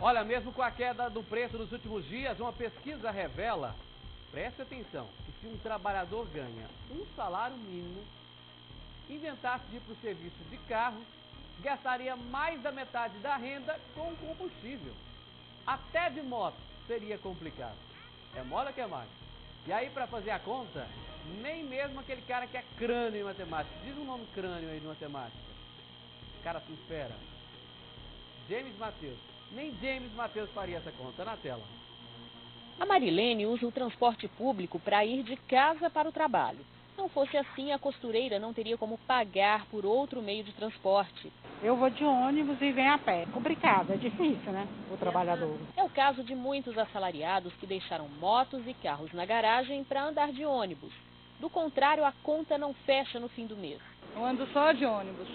Olha, mesmo com a queda do preço nos últimos dias, uma pesquisa revela, preste atenção, que se um trabalhador ganha um salário mínimo, inventasse de ir para o serviço de carro, gastaria mais da metade da renda com combustível. Até de moto seria complicado. É mole ou que é mais? E aí, para fazer a conta, nem mesmo aquele cara que é crânio em matemática, diz um nome crânio aí de matemática, o cara se espera, James Matheus. Nem James Matheus faria essa conta. Na tela. A Marilene usa o transporte público para ir de casa para o trabalho. Não fosse assim, a costureira não teria como pagar por outro meio de transporte. Eu vou de ônibus e venho a pé. Complicado, é difícil, né? O trabalhador. É o caso de muitos assalariados que deixaram motos e carros na garagem para andar de ônibus. Do contrário, a conta não fecha no fim do mês. Eu ando só de ônibus,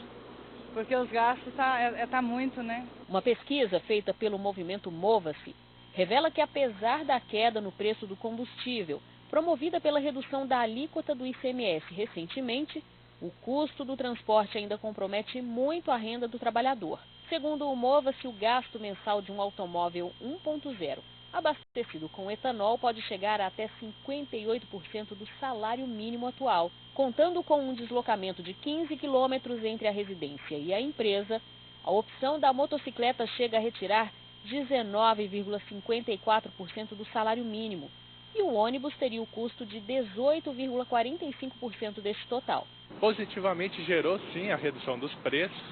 porque os gastos tá muito, né? Uma pesquisa feita pelo movimento Mova-se revela que, apesar da queda no preço do combustível, promovida pela redução da alíquota do ICMS recentemente, o custo do transporte ainda compromete muito a renda do trabalhador. Segundo o Mova-se, o gasto mensal de um automóvel 1.0 abastecido com etanol pode chegar a até 58% do salário mínimo atual. Contando com um deslocamento de 15 quilômetros entre a residência e a empresa, a opção da motocicleta chega a retirar 19,54% do salário mínimo. E o ônibus teria o custo de 18,45% deste total. Positivamente gerou sim a redução dos preços,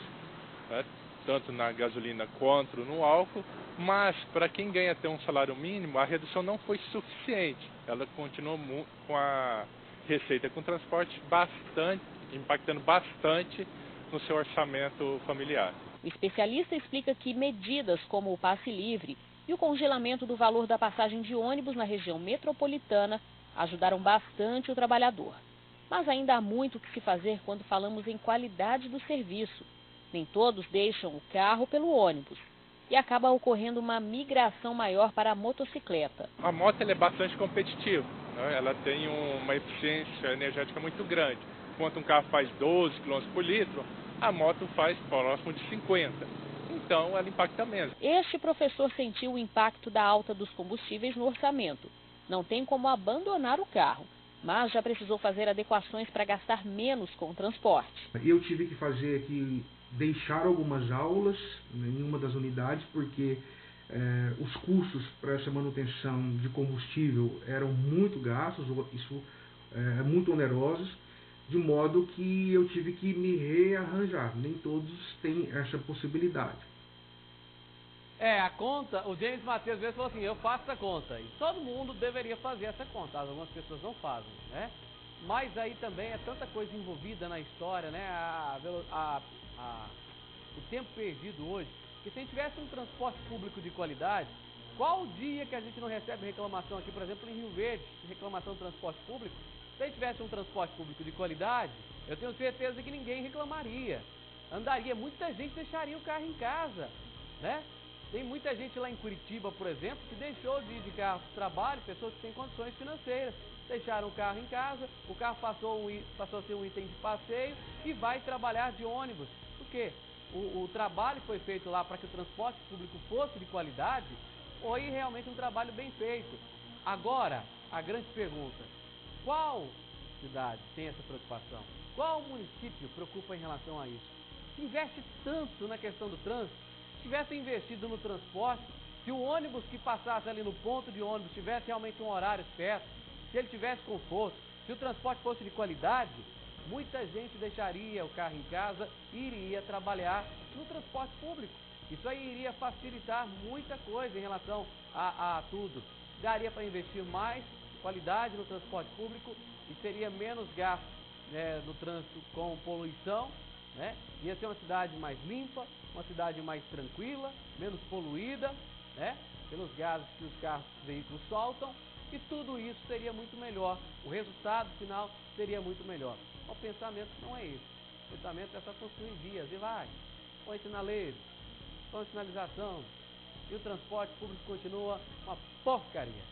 né, tanto na gasolina quanto no álcool, mas para quem ganha até um salário mínimo, a redução não foi suficiente. Ela continuou com a receita com transporte impactando bastante no seu orçamento familiar. O especialista explica que medidas como o passe livre e o congelamento do valor da passagem de ônibus na região metropolitana ajudaram bastante o trabalhador. Mas ainda há muito o que se fazer quando falamos em qualidade do serviço. Nem todos deixam o carro pelo ônibus e acaba ocorrendo uma migração maior para a motocicleta. A moto ela é bastante competitiva, né? Ela tem uma eficiência energética muito grande. Enquanto um carro faz 12 km por litro, a moto faz próximo de 50. Então, ela impacta menos. Este professor sentiu o impacto da alta dos combustíveis no orçamento. Não tem como abandonar o carro, mas já precisou fazer adequações para gastar menos com o transporte. Eu tive que fazer aqui, deixar algumas aulas em uma das unidades, porque os custos para essa manutenção de combustível eram muito gastos, isso muito onerosos, de modo que eu tive que me rearranjar. Nem todos têm essa possibilidade. A conta, o James Matheus mesmo falou assim, eu faço essa conta. E todo mundo deveria fazer essa conta. Algumas pessoas não fazem, né? Mas aí também é tanta coisa envolvida na história, né? O tempo perdido hoje. Que se a gente tivesse um transporte público de qualidade, qual o dia que a gente não recebe reclamação aqui, por exemplo, em Rio Verde, reclamação do transporte público? Se a gente tivesse um transporte público de qualidade, eu tenho certeza que ninguém reclamaria. Andaria, muita gente deixaria o carro em casa, né? Tem muita gente lá em Curitiba, por exemplo, que deixou de ir de carro para o trabalho, pessoas que têm condições financeiras. Deixaram o carro em casa, o carro passou a ser um item de passeio e vai trabalhar de ônibus. Por quê? O trabalho foi feito lá para que o transporte público fosse de qualidade, foi realmente um trabalho bem feito. Agora, a grande pergunta, qual cidade tem essa preocupação? Qual município preocupa em relação a isso? Se investe tanto na questão do trânsito, se tivesse investido no transporte, se o ônibus que passasse ali no ponto de ônibus tivesse realmente um horário certo, se ele tivesse conforto, se o transporte fosse de qualidade, muita gente deixaria o carro em casa e iria trabalhar no transporte público. Isso aí iria facilitar muita coisa em relação a tudo. Daria para investir mais qualidade no transporte público e seria menos gasto, né, no trânsito com poluição, né? Ia ser uma cidade mais limpa, uma cidade mais tranquila, menos poluída, né, pelos gases que os veículos soltam, e tudo isso seria muito melhor. O resultado final seria muito melhor. O pensamento não é esse. O pensamento é só construir vias e vai. Põe sinaleiros, põe sinalização, e o transporte público continua uma porcaria.